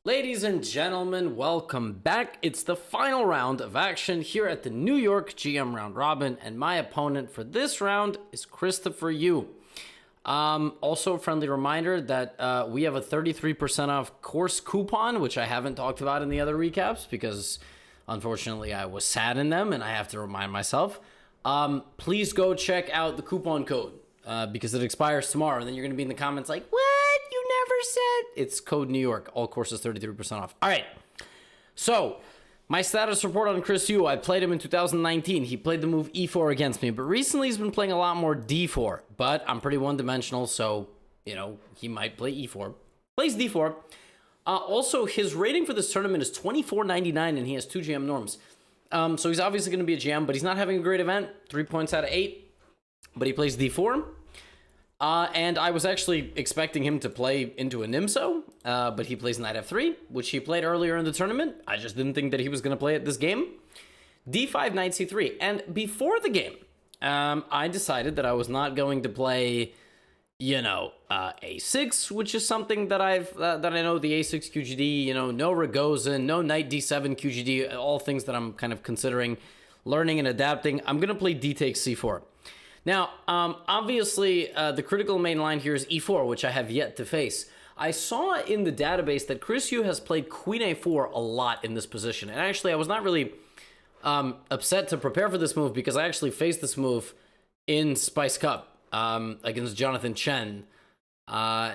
Ladies and gentlemen, welcome back. It's the final round of action here at the New York GM Round Robin, and my opponent for this round is Christopher Yu. Also, a friendly reminder that we have a 33% off course coupon, which I haven't talked about in the other recaps because unfortunately I was sad in them and I have to remind myself. Please go check out the coupon code because it expires tomorrow, and then you're going to be in the comments like, what? You never said. It's code New York. All courses 33% off. All right. So, my status report on Chris Yu. I played him in 2019. He played the move e4 against me, but recently he's been playing a lot more d4. But I'm pretty one-dimensional, so, he might play e4. Plays d4. Also, his rating for this tournament is 24.99, and he has 2 GM norms. So he's obviously going to be a GM, but he's not having a great event. 3 points out of 8. But he plays d4. And I was actually expecting him to play into a Nimso, but he plays knight f3, which he played earlier in the tournament. I just didn't think that he was going to play it this game. d5, knight c3. And before the game, I decided that I was not going to play, a6, which is something that I know, the a6 QGD, no Ragozin, no knight d7 QGD, all things that I'm kind of considering learning and adapting. I'm going to play d takes c4. Now, obviously, the critical main line here is e4, which I have yet to face. I saw in the database that Chris Yu has played queen a4 a lot in this position. And actually, I was not really upset to prepare for this move because I actually faced this move in Spice Cup against Jonathan Chen.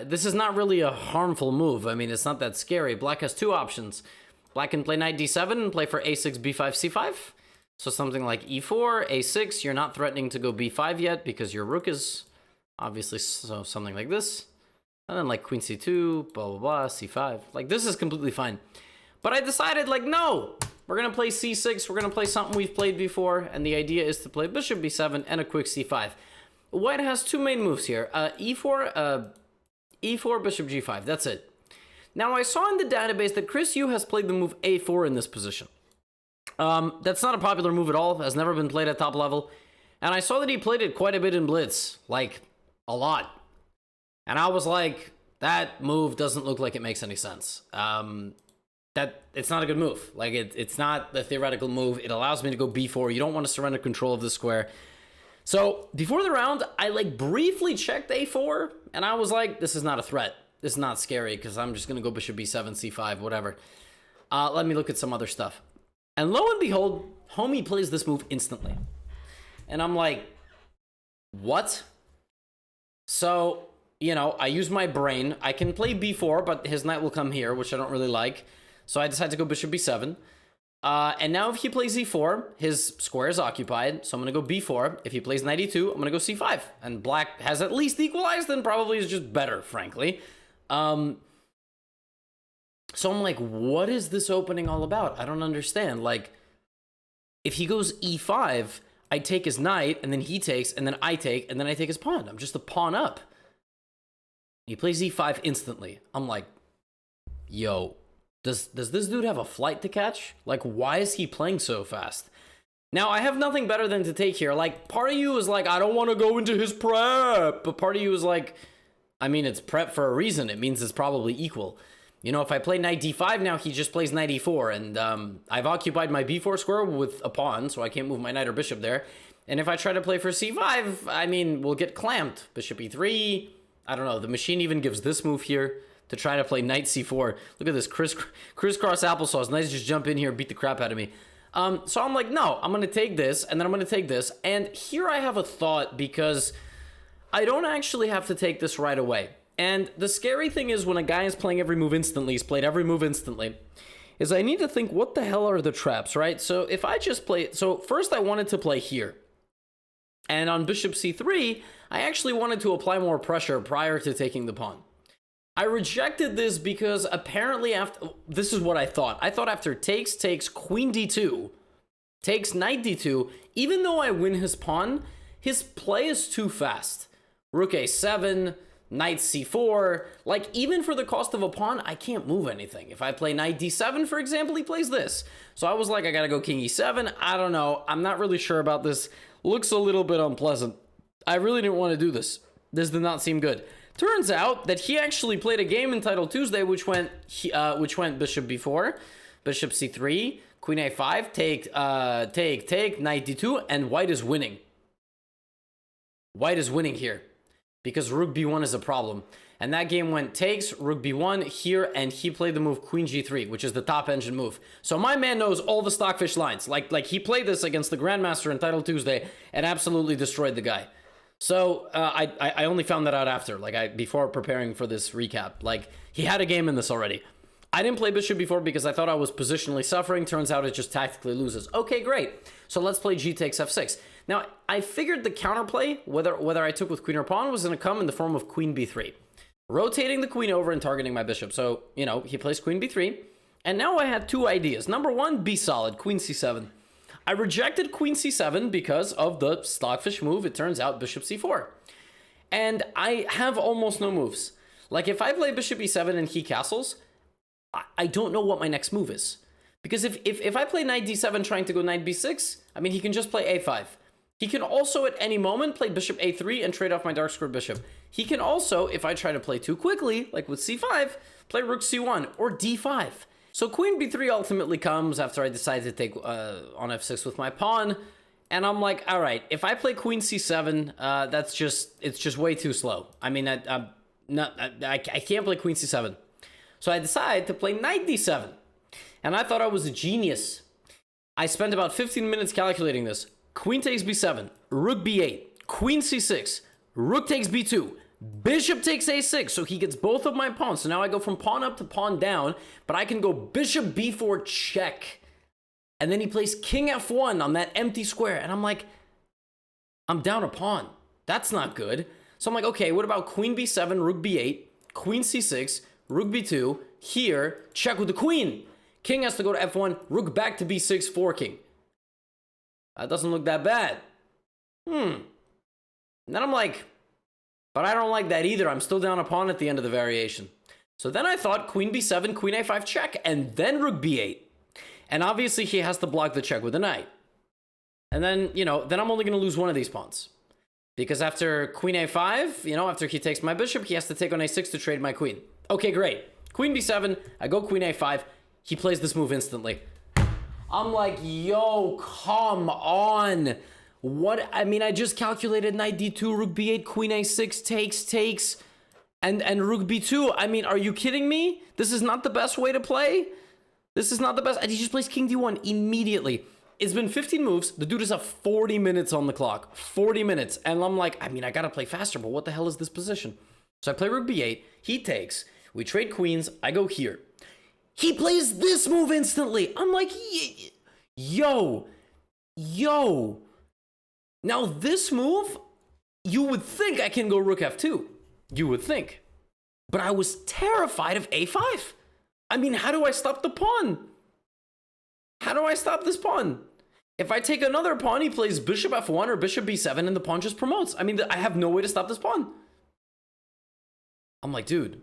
This is not really a harmful move. I mean, it's not that scary. Black has 2 options. Black can play knight d7 and play for a6, b5, c5. So something like e4, a6, you're not threatening to go b5 yet because your rook is obviously, so something like this. And then like queen c2, blah, blah, blah, c5. Like this is completely fine. But I decided like, no, we're going to play c6. We're going to play something we've played before. And the idea is to play bishop b7 and a quick c5. White has 2 main moves here. E4, bishop g5. That's it. Now I saw in the database that Chris Yu has played the move a4 in this position. That's not a popular move at all, has never been played at top level, and I saw that he played it quite a bit in Blitz, like, a lot, and I was like, that move doesn't look like it makes any sense. It's not a good move, like, it's not the theoretical move. It allows me to go b4, you don't want to surrender control of the square. So, before the round, I, briefly checked a4, and I was like, this is not a threat, this is not scary, because I'm just gonna go bishop b7, c5, whatever. Let me look at some other stuff. And lo and behold, homie plays this move instantly. And I'm like, what? So, I use my brain. I can play b4, but his knight will come here, which I don't really like. So I decide to go bishop b7. And now if he plays e4, his square is occupied. So I'm going to go b4. If he plays knight e2, I'm going to go c5. And black has at least equalized and probably is just better, frankly. So I'm like, what is this opening all about? I don't understand. Like, if he goes e5, I take his knight, and then he takes, and then I take, and then I take his pawn. I'm just a pawn up. He plays e5 instantly. I'm like, yo, does this dude have a flight to catch? Like, why is he playing so fast? Now, I have nothing better than to take here. Like, part of you is like, I don't want to go into his prep. But part of you is like, I mean, it's prep for a reason. It means it's probably equal. If I play knight d5 now, he just plays knight e4, and I've occupied my b4 square with a pawn, so I can't move my knight or bishop there. And if I try to play for c5, I mean, we'll get clamped. Bishop e3, I don't know, the machine even gives this move here to try to play knight c4. Look at this, crisscross applesauce. Knights just jump in here, beat the crap out of me. So I'm like, no, I'm going to take this, and then I'm going to take this. And here I have a thought, because I don't actually have to take this right away. And the scary thing is when a guy is playing every move instantly, he's played every move instantly, is I need to think, what the hell are the traps, right? So if I just play, so first I wanted to play here. And on bishop c3, I actually wanted to apply more pressure prior to taking the pawn. I rejected this because apparently this is what I thought. I thought after takes, queen d2, takes knight d2, even though I win his pawn, his play is too fast. Rook a7, knight c4, like even for the cost of a pawn, I can't move anything. If I play knight d7, for example, he plays this. So I was like, I gotta go king e7. I don't know. I'm not really sure about this. Looks a little bit unpleasant. I really didn't want to do this. This did not seem good. Turns out that he actually played a game entitled Tuesday, which went bishop b4, bishop c3, queen a5, take, knight d2, and white is winning. White is winning here because rook b1 is a problem. And that game went takes, rook b1 here, and he played the move queen g3, which is the top engine move. So my man knows all the stockfish lines. Like he played this against the Grandmaster entitled Tuesday and absolutely destroyed the guy. So I only found that out after, before preparing for this recap. Like, he had a game in this already. I didn't play bishop before because I thought I was positionally suffering. Turns out it just tactically loses. Okay, great. So let's play g takes f6. Now, I figured the counterplay, whether I took with queen or pawn, was going to come in the form of queen b3. Rotating the queen over and targeting my bishop. So, you know, he plays queen b3. And now I had two ideas. Number one, be solid, queen c7. I rejected queen c7 because of the stockfish move. It turns out bishop c4. And I have almost no moves. Like, if I play bishop e7 and he castles, I don't know what my next move is. Because if I play knight d7 trying to go knight b6, I mean, he can just play a5. He can also, at any moment, play bishop a3 and trade off my dark squared bishop. He can also, if I try to play too quickly, like with c5, play rook c1 or d5. So queen b3 ultimately comes after I decide to take on f6 with my pawn. And I'm like, all right, if I play queen c7, it's just way too slow. I mean, I can't play queen c7. So I decide to play knight d7. And I thought I was a genius. I spent about 15 minutes calculating this. Queen takes b7, rook b8, queen c6, rook takes b2, bishop takes a6, so he gets both of my pawns. So now I go from pawn up to pawn down, but I can go bishop b4 check. And then he plays king f1 on that empty square. And I'm like, I'm down a pawn. That's not good. So I'm like, okay, what about queen b7, rook b8, queen c6, rook b2, here, check with the queen. King has to go to f1, rook back to b6, forking. That doesn't look that bad. And then I'm like, but I don't like that either. I'm still down a pawn at the end of the variation. So then I thought queen b7, queen a5 check, and then rook b8. And obviously he has to block the check with a knight. And then, then I'm only going to lose one of these pawns. Because after queen a5, after he takes my bishop, he has to take on a6 to trade my queen. Okay, great. Queen b7, I go queen a5. He plays this move instantly. I'm like, yo, come on. What? I mean, I just calculated knight d2, rook b8, queen a6, takes, and rook b2. I mean, are you kidding me? This is not the best way to play. This is not the best. And he just plays king d1 immediately. It's been 15 moves. The dude is up 40 minutes on the clock. 40 minutes. And I'm like, I mean, I got to play faster, but what the hell is this position? So I play rook b8. He takes. We trade queens. I go here. He plays this move instantly. I'm like, yo. Now this move, you would think I can go rook f2. You would think. But I was terrified of a5. I mean, how do I stop the pawn? How do I stop this pawn? If I take another pawn, he plays bishop f1 or bishop b7 and the pawn just promotes. I mean, I have no way to stop this pawn. I'm like, dude.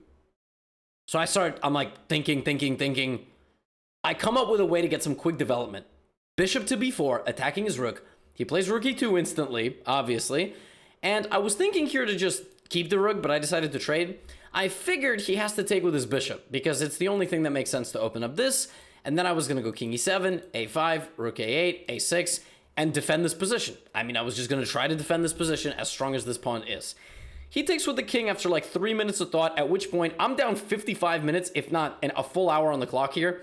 So I'm like thinking. I come up with a way to get some quick development. Bishop to b4, attacking his rook. He plays rook e2 instantly, obviously. And I was thinking here to just keep the rook, but I decided to trade. I figured he has to take with his bishop because it's the only thing that makes sense to open up this. And then I was going to go king e7, a5, rook a8, a6, and defend this position. I mean, I was just going to try to defend this position as strong as this pawn is. He takes with the king after like 3 minutes of thought, at which point I'm down 55 minutes, if not a full hour on the clock here.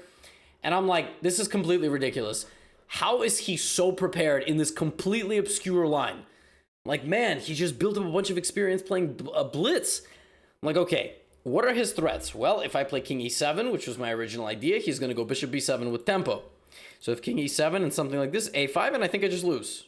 And I'm like, this is completely ridiculous. How is he so prepared in this completely obscure line? Like, man, he just built up a bunch of experience playing a blitz. I'm like, okay, what are his threats? Well, if I play king e7, which was my original idea, he's going to go bishop b7 with tempo. So if king e7 and something like this, a5, and I think I just lose.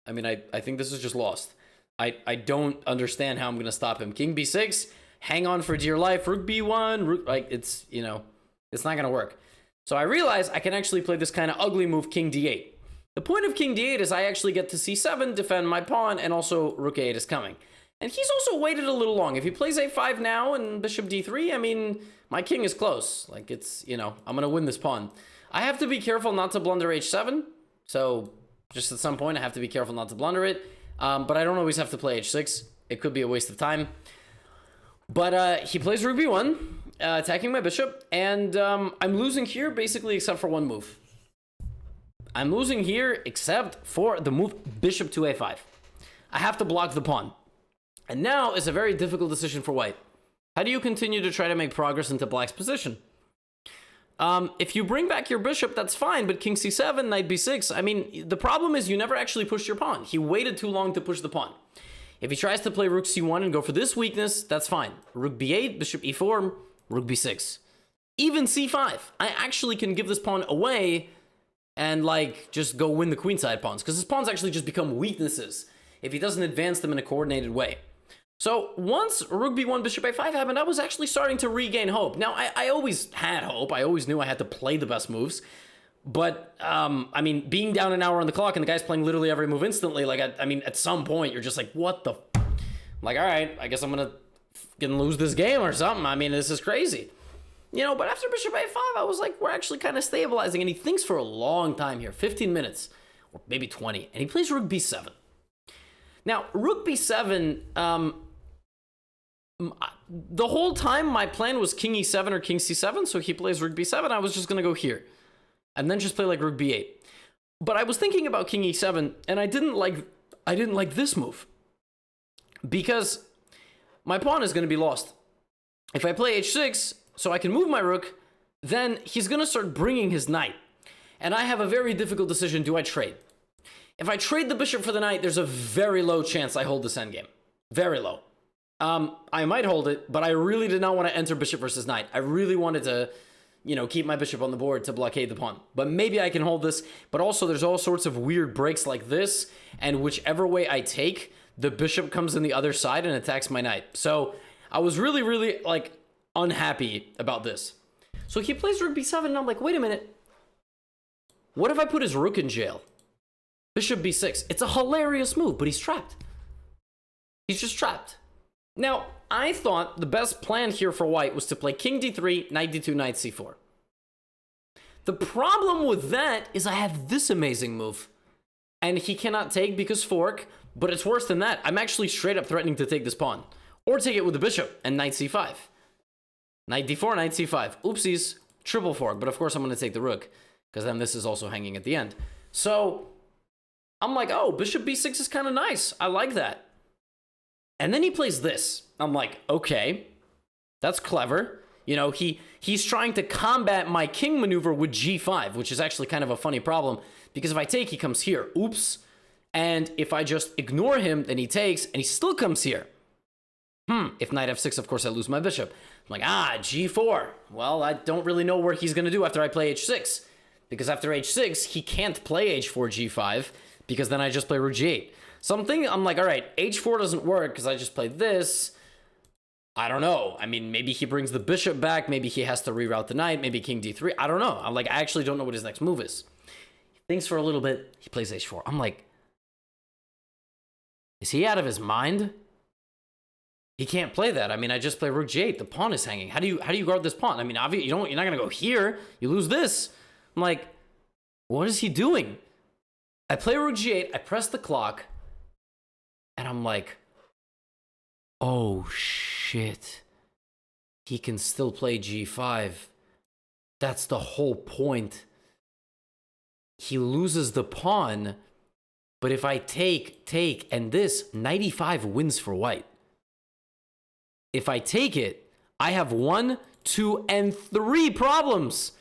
I mean, I think this is just lost. I don't understand how I'm going to stop him. King b6, hang on for dear life, rook b1, rook, like, it's, it's not going to work. So I realize I can actually play this kind of ugly move, king d8. The point of king d8 is I actually get to c7, defend my pawn, and also rook a8 is coming. And he's also waited a little long. If he plays a5 now and bishop d3, I mean, my king is close. Like, it's, I'm going to win this pawn. I have to be careful not to blunder h7. So just at some point, I have to be careful not to blunder it. But I don't always have to play h6. It could be a waste of time. But he plays rook b1, attacking my bishop, and I'm losing here basically except for one move. I'm losing here except for the move bishop to a5. I have to block the pawn. And now is a very difficult decision for white. How do you continue to try to make progress into black's position? If you bring back your bishop, that's fine, but king c7, knight b6, I mean, the problem is you never actually pushed your pawn. He waited too long to push the pawn. If he tries to play rook c1 and go for this weakness, that's fine. Rook b8, bishop e4, rook b6. Even c5. I actually can give this pawn away and, like, just go win the queenside pawns, because his pawns actually just become weaknesses if he doesn't advance them in a coordinated way. So once rook b1, bishop a5 happened, I was actually starting to regain hope. Now, I always had hope. I always knew I had to play the best moves. But, I mean, being down an hour on the clock and the guy's playing literally every move instantly, like, I mean, at some point, you're just like, what the I'm like, all right, I guess I'm gonna lose this game or something. I mean, this is crazy. You know, but after bishop a5, I was like, we're actually kind of stabilizing. And he thinks for a long time here, 15 minutes, or maybe 20. And he plays rook b7. Now, rook b7, the whole time my plan was king e7 or king c7, so he plays rook b7, I was just going to go here. And then just play like rook b8. But I was thinking about king e7, and I didn't like this move. Because my pawn is going to be lost. If I play h6, so I can move my rook, then he's going to start bringing his knight. And I have a very difficult decision. Do I trade? If I trade the bishop for the knight, there's a very low chance I hold this endgame. Very low. I might hold it, but I really did not want to enter bishop versus knight. I really wanted to, you know, keep my bishop on the board to blockade the pawn. But maybe I can hold this. But also there's all sorts of weird breaks like this. And whichever way I take, the bishop comes in the other side and attacks my knight. So I was really, really, like, unhappy about this. So he plays rook b7, and I'm like, wait a minute. What if I put his rook in jail? Bishop b6. It's a hilarious move, but he's trapped. He's just trapped. Now, I thought the best plan here for white was to play king d3, knight d2, knight c4. The problem with that is I have this amazing move. And he cannot take because fork, but it's worse than that. I'm actually straight up threatening to take this pawn. Or take it with the bishop and knight c5. Knight d4, knight c5. Oopsies, triple fork, but of course I'm going to take the rook, because then this is also hanging at the end. So, I'm like, oh, bishop b6 is kind of nice. I like that. And then he plays this. I'm like, okay, that's clever. You know, he's trying to combat my king maneuver with g5, which is actually kind of a funny problem, because if I take, he comes here. Oops. And if I just ignore him, then he takes, and he still comes here. If knight f6, of course, I lose my bishop. I'm like, g4. Well, I don't really know what he's going to do after I play h6. Because after h6, he can't play h4, g5, because then I just play rook g8. So I'm like, all right, h4 doesn't work because I just played this. I don't know. I mean, maybe he brings the bishop back. Maybe he has to reroute the knight. Maybe king d3. I don't know. I'm like, I actually don't know what his next move is. He thinks for a little bit. He plays h4. I'm like, is he out of his mind? He can't play that. I mean, I just play rook g8. The pawn is hanging. How do you guard this pawn? I mean, obviously, you're not going to go here. You lose this. I'm like, what is he doing? I play rook g8. I press the clock. And I'm like, oh, shit. He can still play g5. That's the whole point. He loses the pawn. But if I take, and this, knight e5 wins for white. If I take it, I have 1, 2, and 3 problems.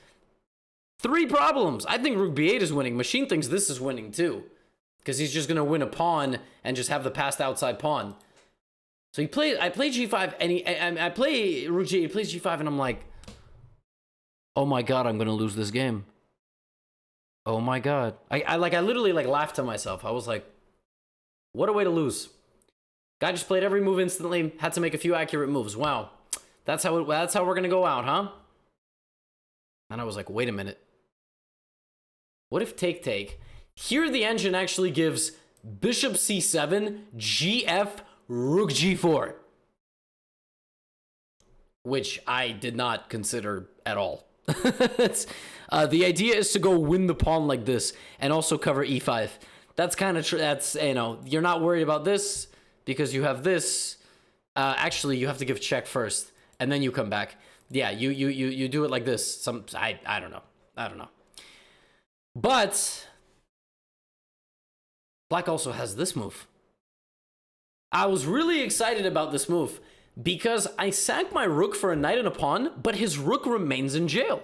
3 problems. I think rook b8 is winning. Machine thinks this is winning too. Because he's just going to win a pawn and just have the passed outside pawn. So I play g5, and I play rook g8, he plays g5, and I'm like, oh my god, I'm going to lose this game. Oh my god. I literally laughed to myself. I was like, what a way to lose. Guy just played every move instantly, had to make a few accurate moves. Wow. That's how we're going to go out, huh? And I was like, wait a minute. What if take? Here the engine actually gives bishop c7, gf, rook g4. Which I did not consider at all. The idea is to go win the pawn like this and also cover e5. That's kind of that's, you know, you're not worried about this because you have this. Actually, you have to give check first, and then you come back. Yeah, you do it like this. I don't know. I don't know. But Black also has this move. I was really excited about this move because I sack my rook for a knight and a pawn, but his rook remains in jail.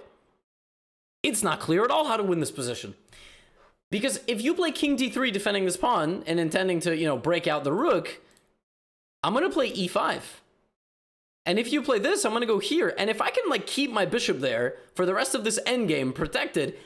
It's not clear at all how to win this position. Because if you play king d3 defending this pawn and intending to, you know, break out the rook, I'm going to play e5. And if you play this, I'm going to go here. And if I can, like, keep my bishop there for the rest of this endgame protected,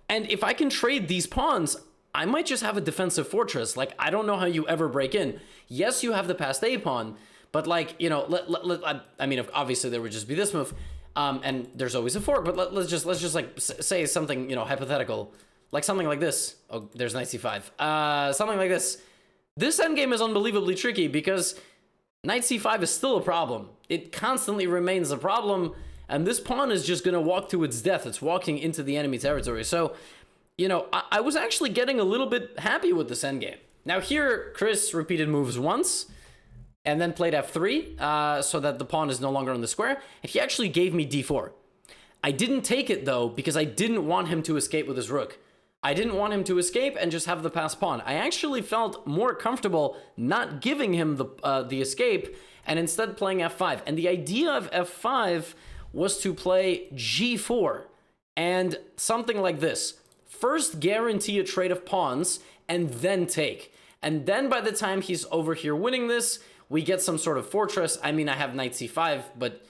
and if I can trade these pawns, I might just have a defensive fortress. Like, I don't know how you ever break in. Yes, you have the passed a pawn, but, like, you know, I mean, obviously there would just be this move, and there's always a fork. But let's just like say something, you know, hypothetical, like something like this. Oh, there's knight c5. Something like this. This endgame is unbelievably tricky because knight c5 is still a problem. It constantly remains a problem, and this pawn is just gonna walk to its death. It's walking into the enemy territory. So, you know, I was actually getting a little bit happy with this endgame. Now here, Chris repeated moves once, and then played f3, so that the pawn is no longer on the square, and he actually gave me d4. I didn't take it, though, because I didn't want him to escape with his rook. I didn't want him to escape and just have the passed pawn. I actually felt more comfortable not giving him the escape, and instead playing f5. And the idea of f5 was to play g4, and something like this. First guarantee a trade of pawns, and then take. And then by the time he's over here winning this, we get some sort of fortress. I mean, I have knight c5, but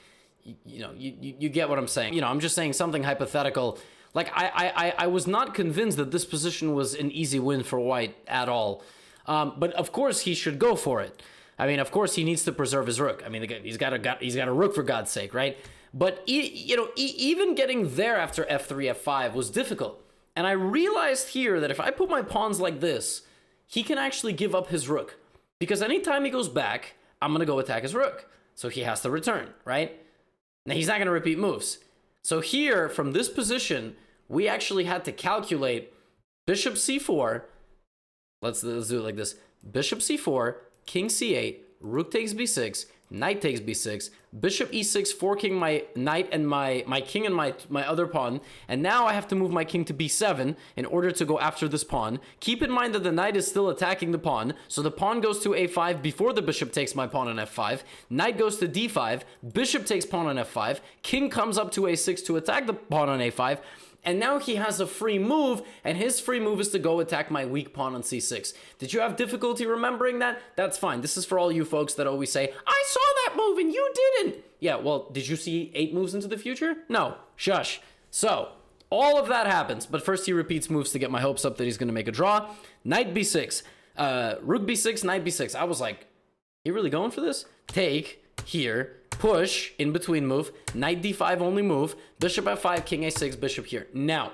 you know, you get what I'm saying. You know, I'm just saying something hypothetical. Like, I was not convinced that this position was an easy win for white at all. But of course he should go for it. I mean, of course he needs to preserve his rook. I mean, he's got a rook, for God's sake, right? But even getting there after f3, f5 was difficult. And I realized here that if I put my pawns like this, he can actually give up his rook. Because anytime he goes back, I'm going to go attack his rook. So he has to return, right? Now, he's not going to repeat moves. So here, from this position, we actually had to calculate bishop c4. Let's do it like this. Bishop c4, king c8, rook takes b6, knight takes b6, bishop e6, forking my knight and my king and my other pawn. And now I have to move my king to b7 in order to go after this pawn. Keep in mind that the knight is still attacking the pawn, so the pawn goes to a5 before the bishop takes my pawn on f5. Knight goes to d5, bishop takes pawn on f5, king comes up to a6 to attack the pawn on a5. And now he has a free move, and his free move is to go attack my weak pawn on c6. Did you have difficulty remembering that? That's fine. This is for all you folks that always say, I saw that move and you didn't. Yeah, well, did you see 8 moves into the future? No. Shush. So, all of that happens, but first he repeats moves to get my hopes up that he's going to make a draw. Knight b6, rook b6, knight b6. I was like, you really going for this? Take, here, push, in between move, knight d5 only move, bishop f5, king a6, bishop here. Now,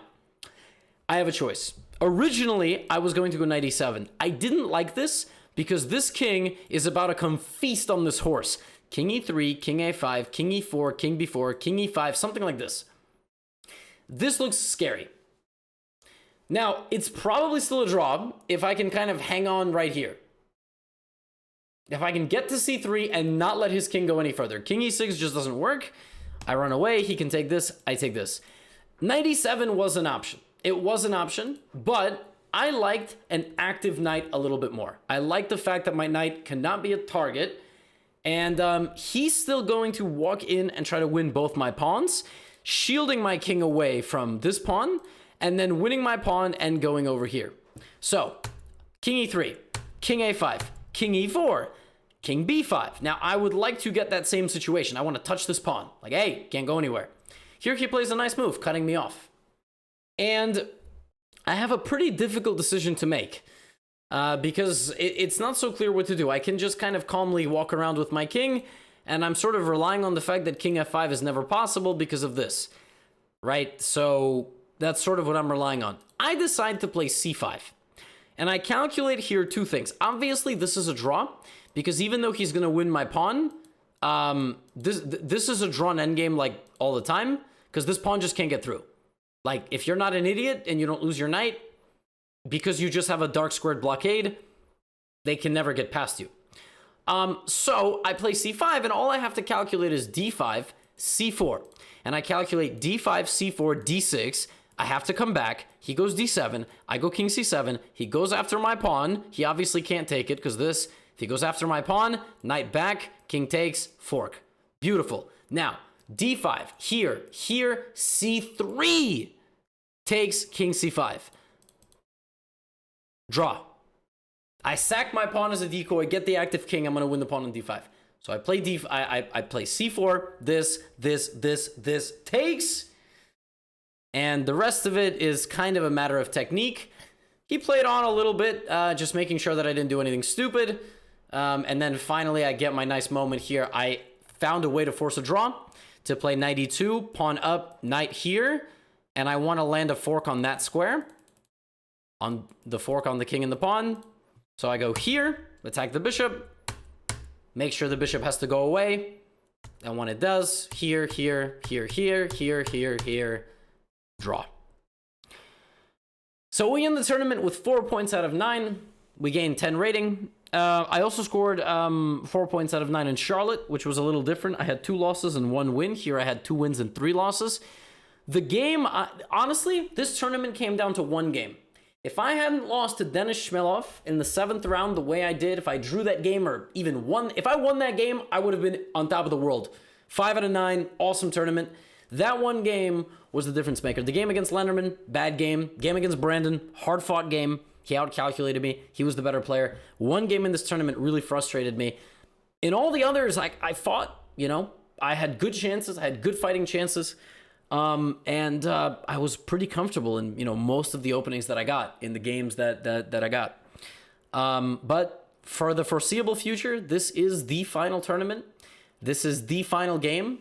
I have a choice. Originally, I was going to go knight e7. I didn't like this because this king is about to come feast on this horse. King e3, king a5, king e4, king b4, king e5, something like this. This looks scary. Now, it's probably still a draw if I can kind of hang on right here. If I can get to c3 and not let his king go any further. King e6 just doesn't work. I run away. He can take this. I take this. Knight e7 was an option. It was an option, but I liked an active knight a little bit more. I liked the fact that my knight cannot be a target, and he's still going to walk in and try to win both my pawns, shielding my king away from this pawn, and then winning my pawn and going over here. So, king e3, king a5, king e4, king b5. Now, I would like to get that same situation. I want to touch this pawn. Like, hey, can't go anywhere. Here he plays a nice move, cutting me off. And I have a pretty difficult decision to make because it's not so clear what to do. I can just kind of calmly walk around with my king, and I'm sort of relying on the fact that king f5 is never possible because of this, right? So that's sort of what I'm relying on. I decide to play c5. And I calculate here 2 things. Obviously, this is a draw, because even though he's going to win my pawn, this is a drawn endgame like all the time, because this pawn just can't get through. Like, if you're not an idiot and you don't lose your knight, because you just have a dark squared blockade, they can never get past you. So I play c5, and all I have to calculate is d5, c4. And I calculate d5, c4, d6. I have to come back. He goes d7. I go king c7. He goes after my pawn. He obviously can't take it because this, if he goes after my pawn, knight back, king takes, fork. Beautiful. Now, d5, here, c3 takes king c5. Draw. I sack my pawn as a decoy, get the active king, I'm going to win the pawn on d5. So I play I play c4, this takes, and the rest of it is kind of a matter of technique. He played on a little bit, just making sure that I didn't do anything stupid. And then finally I get my nice moment here. I found a way to force a draw to play knight e2, pawn up, knight here, and I want to land a fork on that square, on the fork on the king and the pawn. So I go here, attack the bishop, make sure the bishop has to go away, and when it does, here, draw. So we end the tournament with 4 points out of 9. We gained 10 rating. I also scored 4 points out of 9 in Charlotte, which was a little different. I had 2 losses and 1 win. Here I had 2 wins and 3 losses. The game, honestly, this tournament came down to 1 game. If I hadn't lost to Denis Shmilov in the 7th round the way I did, if I drew that game or even won, if I won that game, I would have been on top of the world. 5 out of 9, awesome tournament. That 1 game was the difference maker. The game against Lenderman, bad game. Game against Brandon, hard-fought game. He outcalculated me. He was the better player. 1 game in this tournament really frustrated me. In all the others, I fought, you know. I had good chances. I had good fighting chances. And I was pretty comfortable in, you know, most of the openings that I got in the games that I got. But for the foreseeable future, this is the final tournament. This is the final game.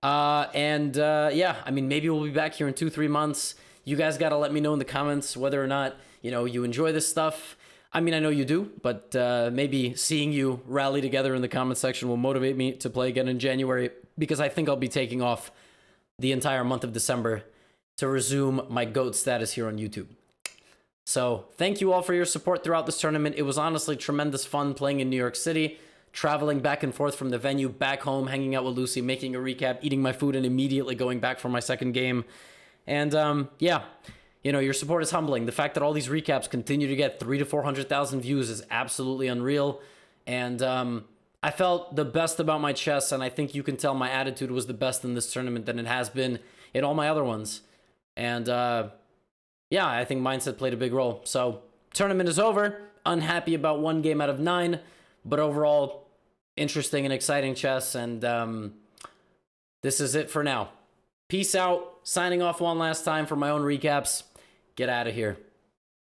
Yeah, I mean, maybe we'll be back here in 2-3 months. You guys got to let me know in the comments whether or not, you know, you enjoy this stuff. I mean, I know you do, but maybe seeing you rally together in the comment section will motivate me to play again in January, because I think I'll be taking off the entire month of December to resume my GOAT status here on YouTube. So thank you all for your support throughout this tournament. It was honestly tremendous fun playing in New York City, traveling back and forth from the venue back home, hanging out with Lucy, making a recap, eating my food, and immediately going back for my second game. And yeah, you know, your support is humbling. The fact that all these recaps continue to get 300,000 to 400,000 views is absolutely unreal. And I felt the best about my chess, and I think you can tell my attitude was the best in this tournament than it has been in all my other ones. And yeah, I think mindset played a big role. So tournament is over. Unhappy about 1 game out of 9, but overall interesting and exciting chess. And this is it for now. Peace out. Signing off one last time for my own recaps. Get out of here.